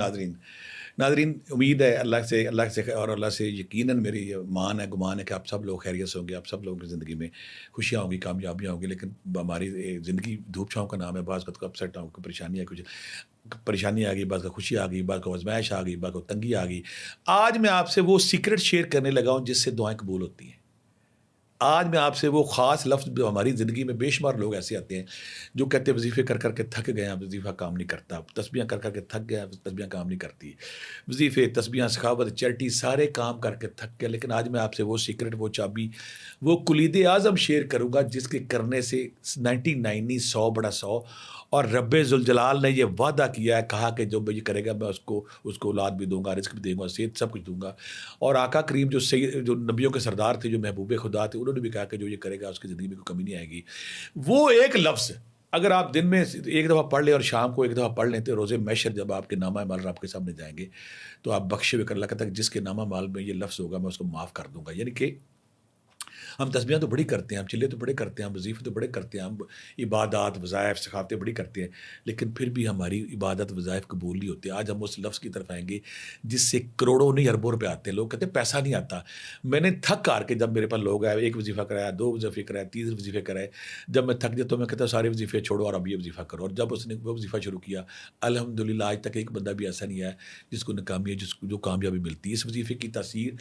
ناظرین ناظرین امید ہے اللہ سے اور اللہ سے یقیناً میری یہ مان ہے گمان ہے کہ آپ سب لوگ خیریت سے ہوں گے، آپ سب لوگوں کی زندگی میں خوشیاں ہوں گی، کامیابیاں ہوں گی، لیکن ہماری زندگی دھوپ چھاؤں کا نام ہے، بعض کا اپسیٹ ہوں، کوئی پریشانی ہے، کچھ پریشانی آ گئی، بعض کا خوشی آ گئی، بعض کو آزمائش آ گئی، بعض کو تنگی آ گئی۔ آج میں آپ سے وہ سیکرٹ شیئر کرنے لگا ہوں جس سے دعائیں قبول ہوتی ہیں۔ آج میں آپ سے وہ خاص لفظ جو ہماری زندگی میں بے شمار لوگ ایسے آتے ہیں جو کہتے ہیں وظیفے کر کر کے تھک گئے ہیں، وظیفہ کام نہیں کرتا، تسبیحاں کر کر کے تھک گئے ہیں، تسبیحاں کام نہیں کرتی، وظیفے تسبیحاں سخاوت چیریٹی سارے کام کر کے تھک گئے۔ لیکن آج میں آپ سے وہ سیکرٹ، وہ چابی، وہ کلید اعظم شیئر کروں گا جس کے کرنے سے 99 100 بڑا 100، اور رب ذوالجلال نے یہ وعدہ کیا ہے، کہا کہ جو یہ کرے گا میں اس کو اولاد بھی دوں گا، رزق بھی دوں گا، صحت سب کچھ دوں گا۔ اور آقا کریم جو نبیوں کے سردار تھے، جو محبوب خدا تھے، انہوں نے بھی کہا کہ جو یہ کرے گا اس کی زندگی میں کوئی کمی نہیں آئے گی۔ وہ ایک لفظ اگر آپ دن میں ایک دفعہ پڑھ لیں اور شام کو ایک دفعہ پڑھ لیں تو روزے محشر جب آپ کے نامہ مال آپ کے سامنے جائیں گے تو آپ بخشے ہوئے کر، اللہ کہتا ہے جس کے نامہ مال میں یہ لفظ ہوگا میں اس کو معاف کر دوں گا۔ یعنی کہ ہم تسبیحاں تو بڑی کرتے ہیں، ہم چلے تو بڑے کرتے ہیں، ہم وظیفے تو بڑے کرتے ہیں، ہم عبادات وظائف ثقافتیں بڑی کرتے ہیں، لیکن پھر بھی ہماری عبادت وظائف قبول نہیں ہوتے۔ آج ہم اس لفظ کی طرف آئیں گے جس سے کروڑوں نہیں اربوں روپے آتے ہیں۔ لوگ کہتے ہیں پیسہ نہیں آتا۔ میں نے تھک کر کے، جب میرے پاس لوگ آئے، ایک وظیفہ کرایا، 2 وظیفے کرایا، 3 وظیفے کرائے، جب میں تھک جاتا ہوں میں کہتا ہوں سارے وظیفے چھوڑو اور اب یہ وظیفہ کرو۔ اور جب اس نے وہ وظیفہ شروع کیا، الحمدللہ آج تک ایک بندہ بھی ایسا نہیں ہے جس کو ناکامی ہے، جس کو جو کامیابی ملتی ہے۔ اس وظیفے کی تاثیر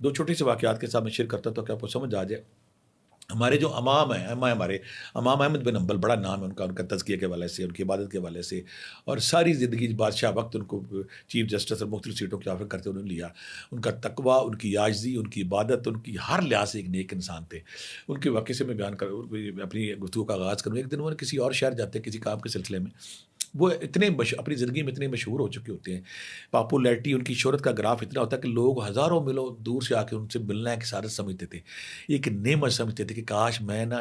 2 چھوٹے سے واقعات کے ساتھ میں شیئر کرتا ہوں تاکہ آپ کو سمجھ آ جائے۔ ہمارے جو امام ہیں، ہمارے امام احمد بن حنبل، بڑا نام ہے ان کا تزکیہ کے حوالے سے، ان کی عبادت کے حوالے سے، اور ساری زندگی بادشاہ وقت ان کو چیف جسٹس اور مختلف سیٹوں کی آفر کرتے انہوں نے لیا۔ ان کا تقوی، ان کی عاجزی، ان کی عبادت، ان کی ہر لحاظ سے ایک نیک انسان تھے۔ ان کے واقعے سے میں بیان اپنی گفتگو کا آغاز کروں۔ ایک دن وہ کسی اور شہر جاتے ہیں کسی کام کے سلسلے میں، وہ اتنے اپنی زندگی میں اتنے مشہور ہو چکے ہوتے ہیں، پاپولیرٹی، ان کی شہرت کا گراف اتنا ہوتا ہے کہ لوگ ہزاروں میلوں دور سے آ کے ان سے ملنا ایک سعادت سمجھتے تھے، ایک نعمت سمجھتے تھے کہ کاش میں نا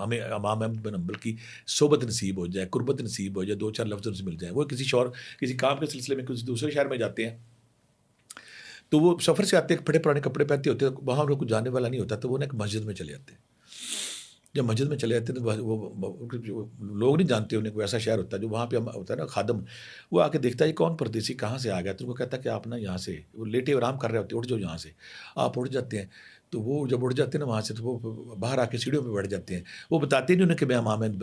ہمیں امام احمد بن حنبل کی صحبت نصیب ہو جائے، قربت نصیب ہو جائے، 2 4 لفظ ان سے مل جائیں۔ وہ کسی کام کے سلسلے میں کسی دوسرے شہر میں جاتے ہیں تو وہ سفر سے آتے ہیں، پھٹے پرانے کپڑے پہنتے ہوتے ہیں، وہاں ان کو جانے والا نہیں ہوتا تو وہ ایک مسجد میں چلے جاتے ہیں۔ جب مسجد میں چلے جاتے ہیں تو وہ لوگ نہیں جانتے، انہیں کوئی ایسا شہر ہوتا ہے جو وہاں پہ ہوتا ہے نا خادم، وہ آ کے دیکھتا ہے یہ کون پردیسی کہاں سے آ گیا، تو ان کو کہتا ہے کہ آپ نا یہاں سے، وہ لیٹے آرام کر رہے ہوتے ہیں، اٹھ جاؤ یہاں سے۔ آپ اٹھ جاتے ہیں تو وہ جب اٹھ جاتے ہیں نا وہاں سے تو وہ باہر آ کے سیڑھیوں پہ بیٹھ جاتے ہیں۔ وہ بتاتے نہیں انہیں کہ میں امام احمد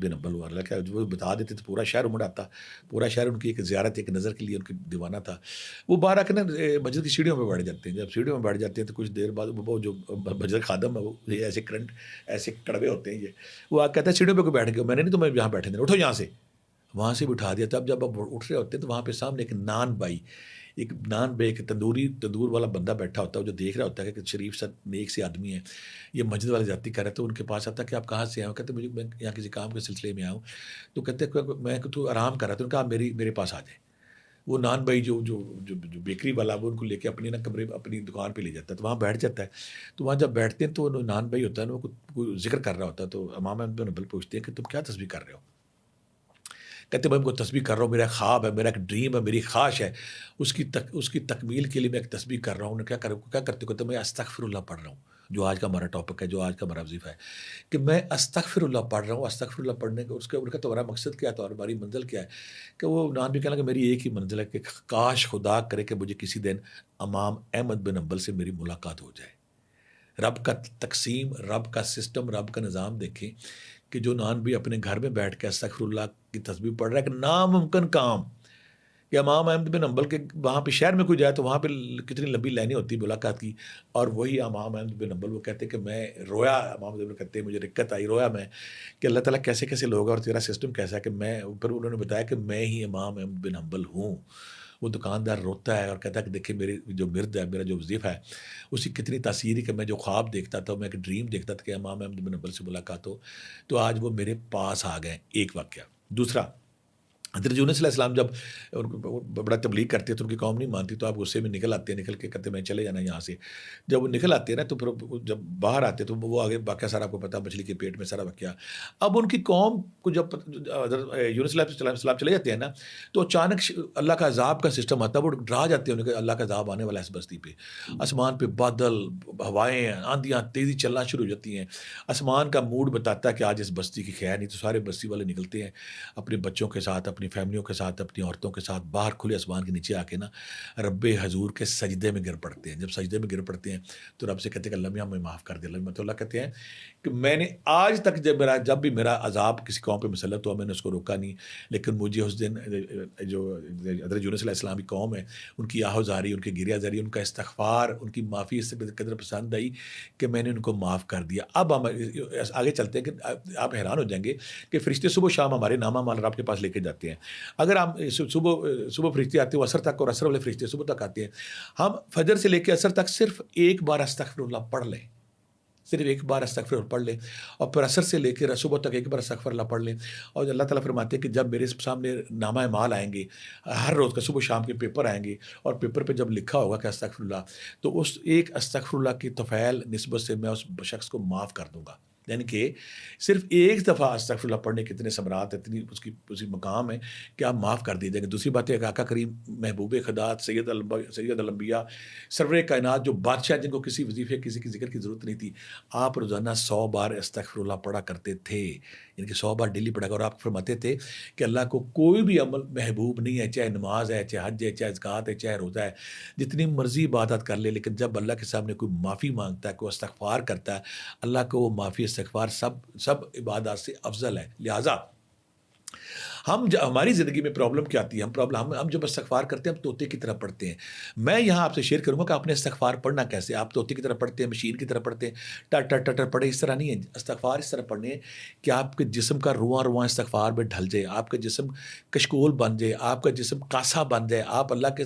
بن حنبل ہوں، اللہ وہ بتا دیتے تو پورا شہر امڑ آتا، پورا شہر ان کی ایک زیارت، ایک نظر کے لیے ان کی دیوانہ تھا۔ وہ باہر آ کے نا مسجد کی سیڑھیوں پہ بیٹھ جاتے ہیں۔ جب سیڑھیوں میں بیٹھ جاتے ہیں تو کچھ دیر بعد وہ جو مسجد خادم ہے، وہ ایسے کرنٹ ایسے کڑوے ہوتے ہیں یہ، وہ آ کہتا ہے سیڑھیوں پہ کوئی بیٹھ گئے، میں نے نہیں تمہیں یہاں بیٹھے دینا، اٹھو یہاں سے۔ وہاں سے بٹھا دیا۔ تب جب اب اٹھ رہے ہوتے ہیں تو وہاں پہ سامنے ایک نان بائی، ایک تندور والا بندہ بیٹھا ہوتا ہے جو دیکھ رہا ہوتا ہے کہ شریف سا نیک سے آدمی ہے، یہ مسجد والے جاتی کر رہے تو ان کے پاس آتا ہے کہ آپ کہاں سے آئے ہو؟ کہتے ہیں میں یہاں کسی کام کے سلسلے میں آیا ہوں۔ تو کہتے ہیں کہ میں تو آرام کر رہا تھا، ان کا میرے پاس آ جائے۔ وہ نان بھائی جو بیکری والا، وہ ان کو لے کے اپنی نا کمرے اپنی دکان پہ لے جاتا ہے تو وہاں بیٹھ جاتا ہے۔ تو وہاں جب بیٹھتے ہیں تو نان بھائی ہوتا ہے نا، وہ کوئی ذکر کر رہا ہوتا ہے، تو امام احمد بن حنبل پوچھتے ہیں کہ تم کیا تسبیح کر رہے ہو؟ کہتے میں کو تسبیح کر رہا ہوں، میرا خواب ہے، میرا ایک ڈریم ہے، میری خواہش ہے، اس کی تکمیل کے لیے میں ایک تسبیح کر رہا ہوں۔ کیا کرتے ہو؟ کہتے میں استغفر اللہ پڑھ رہا ہوں، جو آج کا ہمارا ٹاپک ہے، جو آج کا ہمارا وظیفہ ہے کہ میں استغفر اللہ پڑھ رہا ہوں۔ استغفر اللہ پڑھنے کا ان کا تمہارا مقصد کیا ہے، تو ہماری منزل کیا ہے؟ کہ وہ نان بھی کہنا کہ میری ایک ہی منزل ہے کہ کاش خدا کرے کہ مجھے کسی دن امام احمد بن حنبل سے میری ملاقات ہو جائے۔ رب کا تقسیم، رب کا سسٹم، رب کا نظام دیکھیں کہ جو نان بھی اپنے گھر میں بیٹھ کے استغفر اللہ کی تسبیح پڑھ رہا ہے، کہ ناممکن کام کہ امام احمد بن حنبل کے وہاں پہ شہر میں کوئی جائے تو وہاں پہ کتنی لمبی لائنیں ہوتی ملاقات کی، اور وہی امام احمد بن حنبل وہ کہتے کہ میں رویا، امام بن کہتے ہیں مجھے دقت آئی، رویا میں کہ اللہ تعالیٰ کیسے کیسے لوگ ہیں اور تیرا سسٹم کیسا ہے کہ میں، پھر انہوں نے بتایا کہ میں ہی امام احمد بن حنبل ہوں۔ وہ دکاندار روتا ہے اور کہتا ہے کہ دیکھیں میری جو مرد ہے، میرا جو وظیفہ ہے، اس کی کتنی تاثیر ہے کہ میں جو خواب دیکھتا تھا، میں ایک ڈریم دیکھتا تھا کہ امام احمد بن حنبل سے ملاقات ہو، تو آج وہ میرے پاس آ گئے۔ ایک واقعہ۔ دوسرا، حضرت یونس علیہ السلام جب بڑا تبلیغ کرتے تو ان کی قوم نہیں مانتی، تو آپ غصے میں نکل آتے ہیں، نکل کے کہتے ہیں میں چلے جانا یہاں سے۔ جب وہ نکل آتے ہیں نا تو پھر جب باہر آتے تو وہ آگے واقعہ سارا آپ کو پتا، مچھلی کے پیٹ میں سارا واقعہ۔ اب ان کی قوم کو جب حضرت یونس علیہ السلام چلے جاتے ہیں نا تو اچانک اللہ کا عذاب کا سسٹم آتا ہے، وہ ڈرا جاتے ہیں انہیں کہ اللہ کا عذاب آنے والا ہے اس بستی پہ۔ آسمان پہ بادل، ہوائیں، آندیاں تیزی چلنا شروع ہو جاتی ہیں۔ آسمان کا موڈ بتاتا ہے کہ آج اس بستی کی خیر نہیں، تو سارے بستی والے نکلتے ہیں اپنے بچوں کے ساتھ، اپنی اپنی فیملیوں کے ساتھ اپنی عورتوں کے ساتھ باہر کھلے آسمان کے نیچے آ کے نا رب حضور کے سجدے میں گر پڑتے ہیں. جب سجدے میں گر پڑتے ہیں تو رب سے کہتے ہیں کہ اللہ میاں ہمیں معاف کر دے. اللہ کہتے ہیں کہ میں نے آج تک جب بھی میرا عذاب کسی قوم پہ مسلط ہوا میں نے اس کو روکا نہیں, لیکن مجھے اس دن جو حضرت یونس علیہ السلام کی قوم ہے ان کی آہوزاری, ان کی گریہ زاری, ان کا استغفار, ان کی معافی اس قدر پسند آئی کہ میں نے ان کو معاف کر دیا. اب ہم آگے چلتے ہیں کہ آپ حیران ہو جائیں گے کہ فرشتے صبح شام ہمارے نامہ مال رب کے پاس لے کے جاتے ہیں. اگر ہم صبح فرشتے آتے ہیں وہ عصر تک, اور عصر والے فرشتے صبح تک آتے ہیں. ہم فجر سے لے کے عصر تک صرف ایک بار استغفر اللہ پڑھ لیں, صرف ایک بار استغفر اللہ پڑھ لیں, اور پھر عصر سے لے کے صبح تک ایک بار استغفر اللہ پڑھ لیں. اور اللہ تعالیٰ فرماتے ہیں کہ جب میرے سامنے نامہ مال آئیں گے, ہر روز کا صبح شام کے پیپر آئیں گے, اور پیپر پہ جب لکھا ہوگا کہ استغفر اللہ, تو اس ایک استغفر اللہ کی طفیل نسبت سے میں اس شخص کو معاف کر دوں گا. یعنی کہ صرف ایک دفعہ استغفر اللہ پڑھنے کے اتنے ثمرات, اتنی اس کی مقام ہے کہ آپ معاف کر دیے جائیں گے. دوسری بات ہے کہ آقا کریم محبوب خدا سید الانبیاء سرور کائنات جو بادشاہ جن کو کسی وظیفے کسی کی ذکر کی ضرورت نہیں تھی, آپ روزانہ 100 بار استغفر اللہ پڑھا کرتے تھے. یعنی کہ 100 بار ڈیلی پڑھا کر, اور آپ فرماتے تھے کہ اللہ کو کوئی بھی عمل محبوب نہیں ہے, چاہے نماز ہے, چاہے حج ہے, چاہے زکوٰۃ ہے, چاہے روزہ ہے, جتنی مرضی عبادت کر لے, لیکن جب اللہ کے سامنے کوئی معافی مانگتا ہے, کوئی استغفار کرتا ہے, اللہ کو وہ معافی استغفار سب عبادات سے افضل ہے. لہٰذا ہماری زندگی میں پرابلم کیا آتی ہے, ہم جب استغفار کرتے ہیں ہم طوطے کی طرح پڑھتے ہیں. میں یہاں آپ سے شیئر کروں گا کہ آپ نے استغفار پڑھنا کیسے. آپ طوطے کی طرح پڑھتے ہیں, مشین کی طرح پڑھتے ہیں, ٹر پڑھے, اس طرح نہیں ہے. استغفار اس طرح پڑھنے ہے کہ آپ کے جسم کا رواں استغفار میں ڈھل جائے, آپ کا جسم کشکول بن جائے, آپ کا جسم کاسا بن جائے, آپ اللہ کے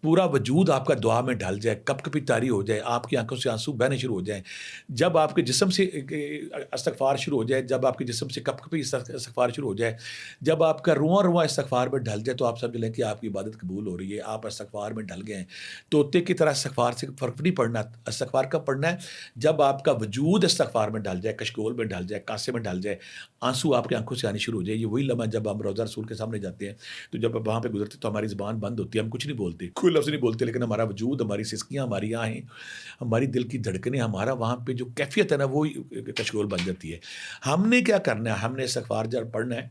پورا وجود آپ کا دعا میں ڈھل جائے, کپ کپی طاری ہو جائے, آپ کی آنکھوں سے آنسو بہنے شروع ہو جائیں. جب آپ کے جسم سے استغفار شروع ہو جائے, جب آپ کے جسم سے کپ کپی استغفار شروع ہو جائے, جب آپ کا رواں استغفار میں ڈھل جائے, تو آپ سمجھ لیں کہ آپ کی عبادت قبول ہو رہی ہے, آپ استغفار میں ڈھل گئے ہیں. طوطے کی طرح استغفار سے فرق نہیں پڑنا. استغفار کب پڑھنا ہے؟ جب آپ کا وجود استغفار میں ڈھل جائے, کشکول میں ڈھل جائے, کاسے میں ڈھل جائے, آنسو آپ کی آنکھوں سے آنی شروع ہو جائے. یہ وہی لمحہ جب ہم روضہ رسول کے سامنے جاتے ہیں, تو جب وہاں پہ گزرتے تو ہماری زبان بند ہوتی ہے, ہم کچھ نہیں بولتے, کوئی لفظ نہیں بولتے, لیکن ہمارا وجود, ہماری سسکیاں, ہماری آہیں, ہماری دل کی دھڑکنیں, ہمارا وہاں پہ جو کیفیت ہے نا, وہ کشکول بن جاتی ہے. ہم نے کیا کرنا ہے؟ ہم نے استغفار جب پڑھنا ہے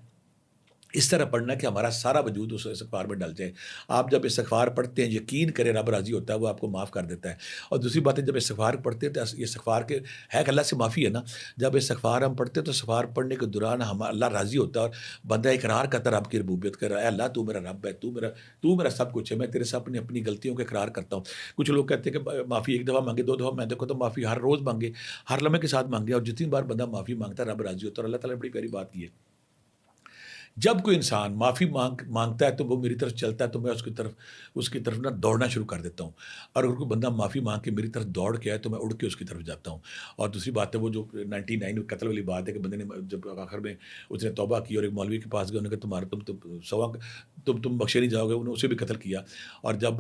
اس طرح پڑھنا کہ ہمارا سارا وجود اس استغفار میں ڈل جائے. آپ جب استغفار پڑھتے ہیں, یقین کریں رب راضی ہوتا ہے, وہ آپ کو معاف کر دیتا ہے. اور دوسری بات ہے, جب استغفار پڑھتے ہیں تو یہ استغفار کے ہے کہ اللہ سے معافی ہے نا, جب استغفار ہم پڑھتے ہیں تو استغفار پڑھنے کے دوران اللہ راضی ہوتا ہے, اور بندہ اقرار کرتا ہے رب کی ربوبیت کر رہا ہے, اللہ تو میرا رب ہے, تو میرا سب کچھ ہے, میں تیرے سے اپنی غلطیوں کا اقرار کرتا ہوں. کچھ لوگ کہتے ہیں کہ معافی ایک دفعہ مانگے, 2 دفعہ, میں دیکھو تو معافی ہر روز مانگے, ہر لمحے کے ساتھ مانگے, اور جتنی بار بندہ معافی مانگتا ہے رب راضی ہوتا ہے. اور اللہ تعالیٰ نے بڑی پیاری بات کی ہے, جب کوئی انسان معافی مانگتا ہے تو وہ میری طرف چلتا ہے, تو میں اس کی طرف نا دوڑنا شروع کر دیتا ہوں. اور اگر کوئی بندہ معافی مانگ کے میری طرف دوڑ کے آئے تو میں اڑ کے اس کی طرف جاتا ہوں. اور دوسری بات ہے وہ جو 99 قتل والی بات ہے کہ بندے نے جب آخر میں اس نے توبہ کی اور ایک مولوی کے پاس گیا, انہوں نے کہا تمہارا تم بخشے نہیں جاؤ گے, انہوں نے اسے بھی قتل کیا. اور جب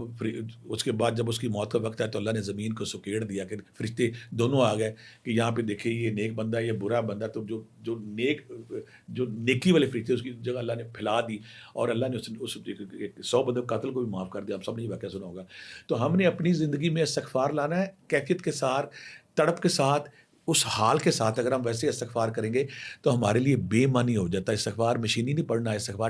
اس کے بعد جب اس کی موت کا وقت ہے تو اللہ نے زمین کو سکیڑ دیا کہ فرشتے دونوں آ گئے کہ یہاں پہ دیکھیں یہ نیک بندہ ہے, یہ برا بندہ. تو جو نیکی والے فرشتے اس کی جگہ اللہ نے پھیلا دی, اور اللہ نے اس 100 بندے قاتل کو بھی معاف کر دیا. آپ سب نے یہ واقعہ سنا ہوگا. تو ہم نے اپنی زندگی میں استغفار لانا ہے, کیفیت کے ساتھ, تڑپ کے ساتھ, اس حال کے ساتھ. اگر ہم ویسے استغفار کریں گے تو ہمارے لیے بے معنی ہو جاتا ہے. استغفار مشینی نہیں پڑھنا ہے, استغفار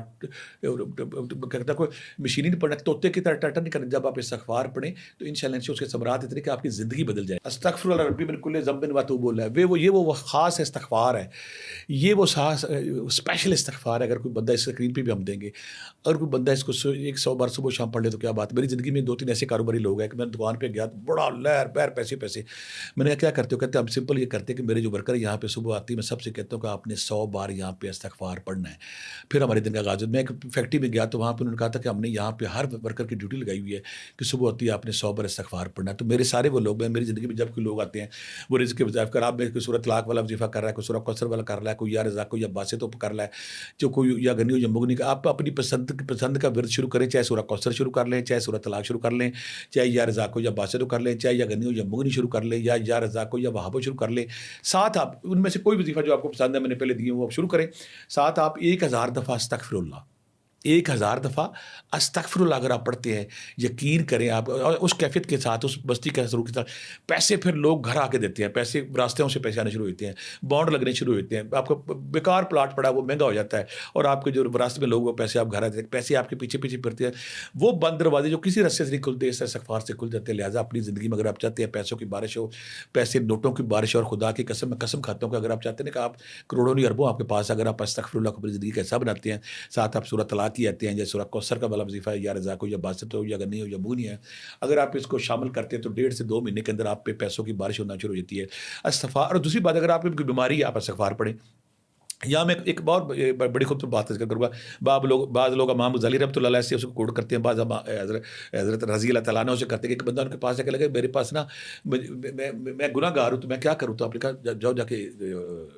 کہتا کوئی مشینی نہیں پڑھنا, طوطے کی طرح ٹٹر نہیں کرنا. جب آپ استغفار پڑھیں تو انشاءاللہ اس کے ثمرات اتنے کہ آپ کی زندگی بدل جائے. استغفر اللہ ربی من کل ذنب و اتوب الیہ, وہ خاص استغفار ہے, یہ وہ اسپیشل استغفار ہے. اگر کوئی بندہ اس اسکرین پہ بھی ہم دیں گے, اگر کوئی بندہ اس کو 100 بار صبح شام پڑھ لے تو کیا بات. میری زندگی میں 2-3 ایسے کاروباری لوگ ہیں کہ میں دکان پہ گیا تو بڑا لہر بہر پیسے, میں نے کیا کرتے ہو, کہتے ہیں ہم سمپل یہ کرتے ہیں کہ میرے جو ورکر یہاں پہ صبح آتی ہے, میں سب سے کہتا ہوں کہ آپ نے 100 بار یہاں پہ استغفار پڑھنا ہے, پھر ہمارے دن کا آغاز. میں ایک فیکٹری میں گیا تو وہاں پہ انہوں نے کہا تھا کہ ہم نے یہاں پہ ہر ورکر کی ڈیوٹی لگائی ہوئی ہے کہ صبح ہوتی ہے آپ نے 100 بار استغفار پڑھنا ہے. تو میرے سارے وہ لوگ ہیں, میری زندگی میں جب کوئی لوگ آتے ہیں وہ رزق کے وظائف کر, آپ میں کوئی سورۃ طلاق والا وظیفہ کر رہا ہے, کوئی سورۃ کوثر والا کر رہا ہے, کوئی یا رزاق کو یا باسط تو کر رہا ہے, جو کوئی یا غنی ہو یا مغنی کا. آپ اپنی پسند کا ورد شروع کریں, چاہے سورۃ کوثر شروع کر لیں, چاہے سورۃ طلاق شروع کر لیں, چاہے یا رزاق کو یا باسط کر لیں, چاہے یا غنی ہو یا مغنی شروع کر لیں, یا رزاق کو یا وہاب شروع کر لیں. ساتھ آپ ان میں سے کوئی وظیفہ جو آپ کو پسند ہے, میں نے پہلے دیے وہ آپ شروع کریں. ساتھ آپ 1000 دفعہ استغفر اللہ, 1000 دفعہ استغفراللہ اگر آپ پڑھتے ہیں، یقین کریں آپ، اور اس کیفیت کے ساتھ، اس مستی کے سلوک کے ساتھ، پیسے پھر لوگ گھر آ کے دیتے ہیں، پیسے راستوں سے پیسے آنے شروع ہوتے ہیں، بانڈ لگنے شروع ہوتے ہیں، آپ کو بیکار پلاٹ پڑا وہ مہنگا ہو جاتا ہے، اور آپ کے جو راستے میں لوگ وہ پیسے آپ گھر آتے ہیں، پیسے آپ کے پیچھے پیچھے پھرتے ہیں، وہ بند دروازے جو کسی راستے سے نہیں کھلتے، اس استغفار سے کھل جاتے ہیں۔ لہٰذا اپنی زندگی میں اگر آپ چاہتے ہیں پیسوں کی بارش ہو، پیسے نوٹوں کی بارش ہو، اور خدا کی قسم میں قسم کھاتا ہوں کہ اگر آپ چاہتے ہیں کہ آپ کروڑوں نہیں اربوں آپ کے پاس، اگر آپ استغفراللہ کو اپنی زندگی کا حصہ بناتے ہیں، ساتھ آپ سورۃ طلاق کی آتے ہیں، جیسے سورۃ کوثر کا والا وظیفہ ہے، یا رزاق ہو یا باسط ہو یا غنی ہو یا بونی ہے، اگر آپ اس کو شامل کرتے ہیں تو 1.5 سے 2 مہینے کے اندر آپ پہ پیسوں کی بارش ہونا شروع ہو جاتی ہے۔ استغفار، اور دوسری بات، اگر آپ کی کوئی بیماری ہے آپ استغفار پڑھیں۔ یہاں میں ایک بڑی خوبصورت بات ذکر کروں گا۔ بعض لوگ امام غزالی رحمۃ اللہ علیہ سے اس کو کوٹ کرتے ہیں، بعض حضرت رضی اللہ تعالیٰ عنہ سے کرتے ہیں کہ ایک بندہ ان کے پاس جا کے لگے میرے پاس نا میں گناہ گار ہوں تو میں کیا کروں، تو آپ نے کہا جاؤ جا کے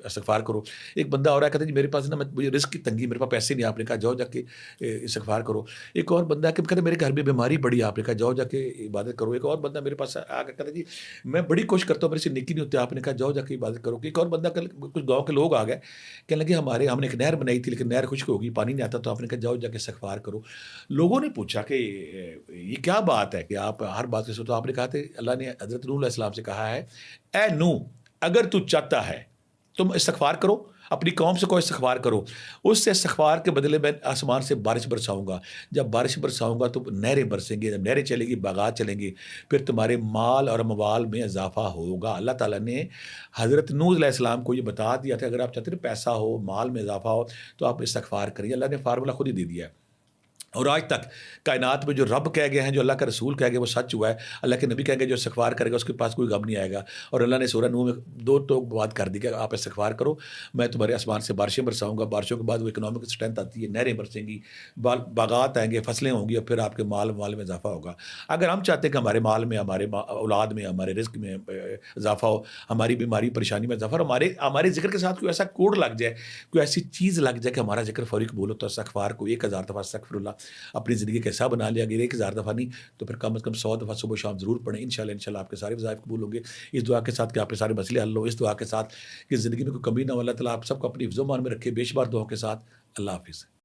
استغفار کرو۔ ایک بندہ اور ہے کہتے ہیں جی میرے پاس نا مجھے رزق کی تنگی، میرے پاس پیسے نہیں، آپ نے کہا جاؤ جا کے استغفار کرو۔ ایک اور بندہ کہ کہتے ہیں میرے گھر میں بیماری بڑی ہے، آپ نے کہا جاؤ جا کے عبادت کرو۔ ایک اور بندہ میرے پاس آ کے کہتا ہے جی میں بڑی کوشش کرتا ہوں میرے سے نیکی نہیں ہوتی، آپ نے کہا جاؤ جا کے عبادت کرو۔ ایک اور بندہ کچھ گاؤں کے لوگ آ گئے، کہنے لگے ہم نے ایک نہر بنائی تھی لیکن نہر خشک ہوگی، پانی نہیں آتا، تو آپ نے کہا جاؤ جا کے استغفار کرو۔ لوگوں نے پوچھا کہ یہ کیا بات ہے کہ آپ ہر بات کے ساتھ، تو آپ نے کہا تھا اللہ نے حضرت نوح علیہ السلام سے کہا ہے اے نوح اگر تو چاہتا ہے تم استغفار کرو، اپنی قوم سے کوئی استغفار کرو، اس سے استغفار کے بدلے میں آسمان سے بارش برساؤں گا، جب بارش برساؤں گا تو نہریں برسیں گی، جب نہریں چلیں گی باغات چلیں گی، پھر تمہارے مال اور اموال میں اضافہ ہوگا۔ اللہ تعالیٰ نے حضرت نوح علیہ السلام کو یہ بتا دیا تھا اگر آپ چاہتے ہیں پیسہ ہو، مال میں اضافہ ہو تو آپ استغفار کریے۔ اللہ نے فارمولہ خود ہی دے دیا ہے، اور آج تک کائنات میں جو رب کہہ گئے ہیں، جو اللہ کا رسول کہہ گئے، وہ سچ ہوا ہے۔ اللہ کے نبی کہہ گئے جو استغفار کرے گا اس کے پاس کوئی غم نہیں آئے گا، اور اللہ نے سورہ نوح میں 2 ٹوک بات کر دی کہ آپ استغفار کرو، میں تمہارے آسمان سے بارشیں برساؤں گا، بارشوں کے بعد وہ اکنامک اسٹرینتھ آتی ہے، نہریں برسیں گی، باغات آئیں گے، فصلیں ہوں گی، اور پھر آپ کے مال میں اضافہ ہوگا۔ اگر ہم چاہتے ہیں کہ ہمارے مال میں، ہمارے اولاد میں، ہمارے رزق میں اضافہ ہو، ہماری بیماری پریشانی میں اضافہ ہو، ہمارے ذکر کے ساتھ کوئی ایسا کوڈ لگ جائے، کوئی ایسی چیز لگ جائے کہ ہمارا ذکر فوری قبول ہو، تو استغفار کو 1000 دفعہ استغفراللہ اپنی زندگی کا حصہ بنا لیا گیا، 1000 دفعہ نہیں تو پھر کم از کم 100 دفعہ صبح و شام ضرور پڑھیں۔ انشاءاللہ آپ کے سارے وظائف قبول ہوں گے، اس دعا کے ساتھ کہ آپ کے سارے مسئلے حل ہو، اس دعا کے ساتھ کہ زندگی میں کوئی کمی نہ ہو۔ اللہ تعالیٰ آپ سب کو اپنی حفظ و امان میں رکھے، بے شمار دعاؤں کے ساتھ۔ اللہ حافظ۔